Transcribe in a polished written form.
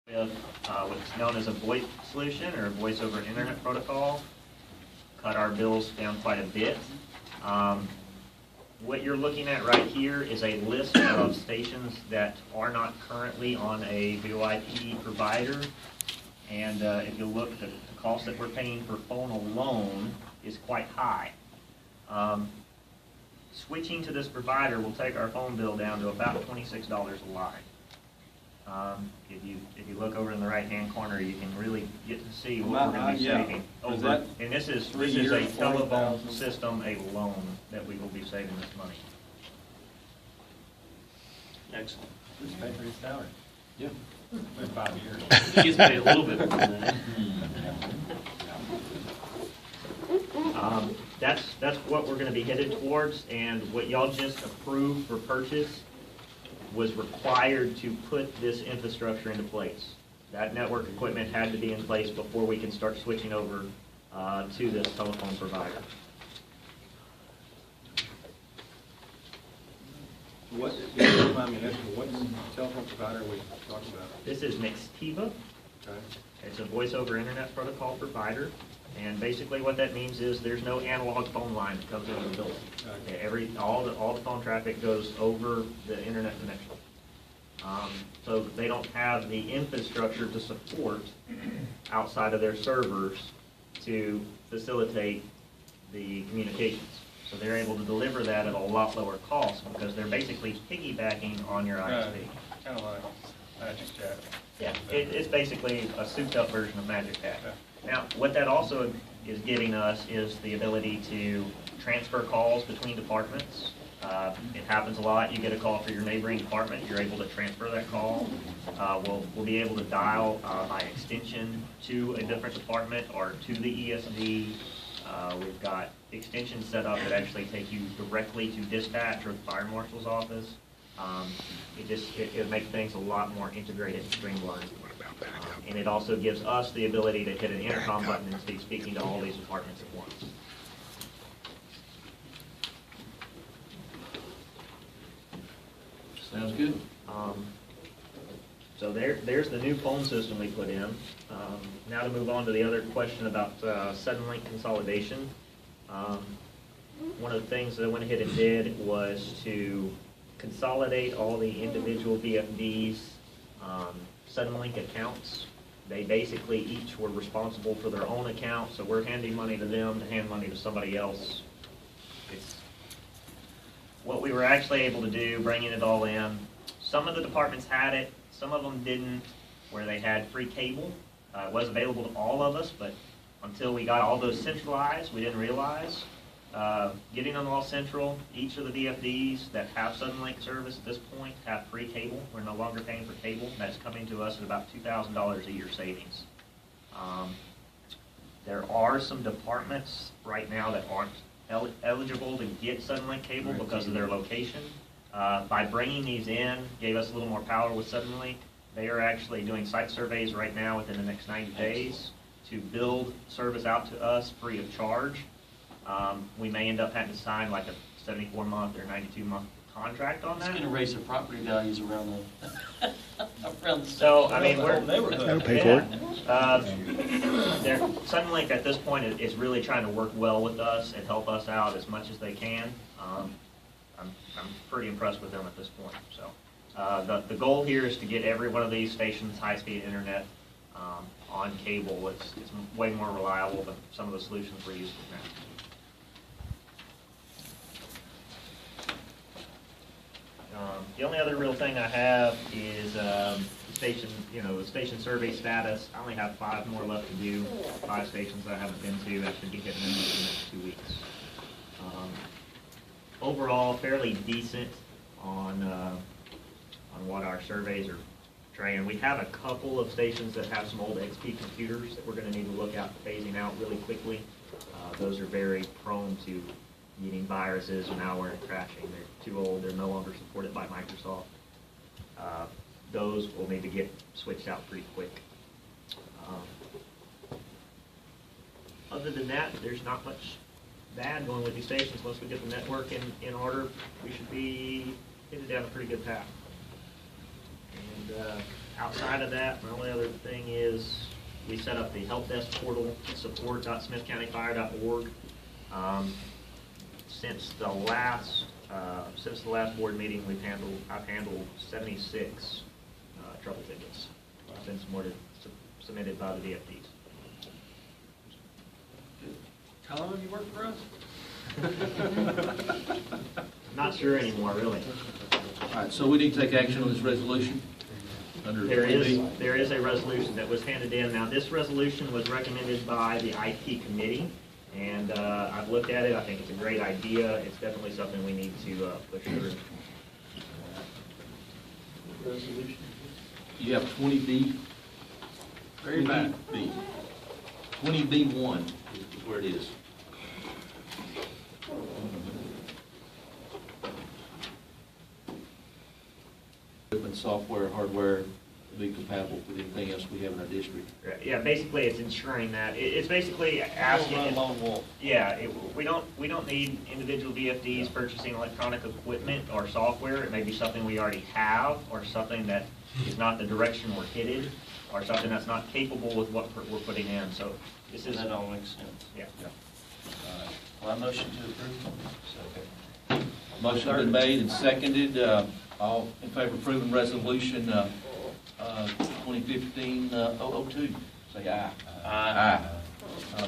with what's known as a VoIP solution or a voice over internet protocol. Cut our bills down quite a bit. What you're looking at right here is a list of stations that are not currently on a VoIP provider. And if you look, the cost that we're paying for phone alone is quite high. Switching to this provider will take our phone bill down to about $26 a line. If you look over in the right-hand corner, you can really get to see what we're going to be saving. And this is a telephone system alone that we will be saving this money. Excellent. Just pay for his salary. Yeah. For 5 years. He gets paid a little bit more than that. That's what we're going to be headed towards, and what y'all just approved for purchase was required to put this infrastructure into place. That network equipment had to be in place before we can start switching over to this telephone provider. What telephone provider are we talking about? This is Nextiva. Okay. It's a voice over internet protocol provider. And basically what that means is there's no analog phone line that comes over the building. Okay. All the phone traffic goes over the internet connection. So they don't have the infrastructure to support outside of their servers to facilitate the communications. So they're able to deliver that at a lot lower cost because they're basically piggybacking on your ISP. Kind of like Magic Chat. Yeah, it's basically a souped-up version of Magic Chat. Now, what that also is giving us is the ability to transfer calls between departments. It happens a lot. You get a call for your neighboring department. You're able to transfer that call. We'll be able to dial by extension to a different department or to the ESD. We've got extensions set up that actually take you directly to dispatch or the fire marshal's office. It makes things a lot more integrated and streamlined. And it also gives us the ability to hit an intercom button and be speaking to all these departments at once. Sounds good. So there's the new phone system we put in. Now to move on to the other question about sudden-link consolidation. One of the things that I went ahead and did was to consolidate all the individual VFD's sudden-link accounts. They basically each were responsible for their own account, so we're handing money to them to hand money to somebody else. It's what we were actually able to do, bringing it all in. Some of the departments had it, some of them didn't, where they had free cable. It was available to all of us, but until we got all those centralized, we didn't realize. Getting them all central, each of the VFDs that have sudden-link service at this point have free cable. We're no longer paying for cable. That's coming to us at about $2,000 a year savings. There are some departments right now that aren't eligible to get sudden-link cable because of their location. By bringing these in, gave us a little more power with sudden-link. They are actually doing site surveys right now within the next 90 days to build service out to us free of charge. We may end up having to sign like a 74-month or 92-month contract on that. It's going to raise the property values around the So, I mean, That'll pay for it. Suddenlink at this point is really trying to work well with us and help us out as much as they can. I'm pretty impressed with them at this point. So, the goal here is to get every one of these stations high-speed internet on cable. It's way more reliable than some of the solutions we're using now. The only other real thing I have is station survey status. I only have 5 more left to do. 5 stations I haven't been to. That should be hitting in the next 2 weeks. Overall, fairly decent on what our surveys are training. We have a couple of stations that have some old XP computers that we're going to need to look at phasing out really quickly. Those are very prone to getting viruses, malware, and crashing. They're too old. They're no longer supported by Microsoft. Those will need to get switched out pretty quick. Other than that, there's not much bad going with these stations. Once we get the network in order, we should be headed down a pretty good path. And Outside of that, my only other thing is we set up the help desk portal, support.smithcountyfire.org. Since the last board meeting, I've handled 76 trouble tickets since more submitted by the VFDs. How long have you worked for us? Not sure anymore, really. All right, so we need to take action on this resolution under There 20B. is a resolution that was handed in. Now, this resolution was recommended by the IT committee, and I've looked at it. I think it's a great idea. It's definitely something we need to push through. Resolution. You have 20B. Very bad. 20B. 20B1 is where it is. Equipment, software, hardware, be compatible with anything else we have in our district. Yeah, basically, it's ensuring that, it's basically asking. Don't run lone wolf. Yeah, we don't need individual VFDs purchasing electronic equipment or software. It may be something we already have, or something that is not the direction we're headed, or something that's not capable with what we're putting in. So this is, That all makes sense. yeah. Well, I motion to approve. Motion been made and seconded. All in favor of approving resolution 2015-002, say aye. Aye. Aye.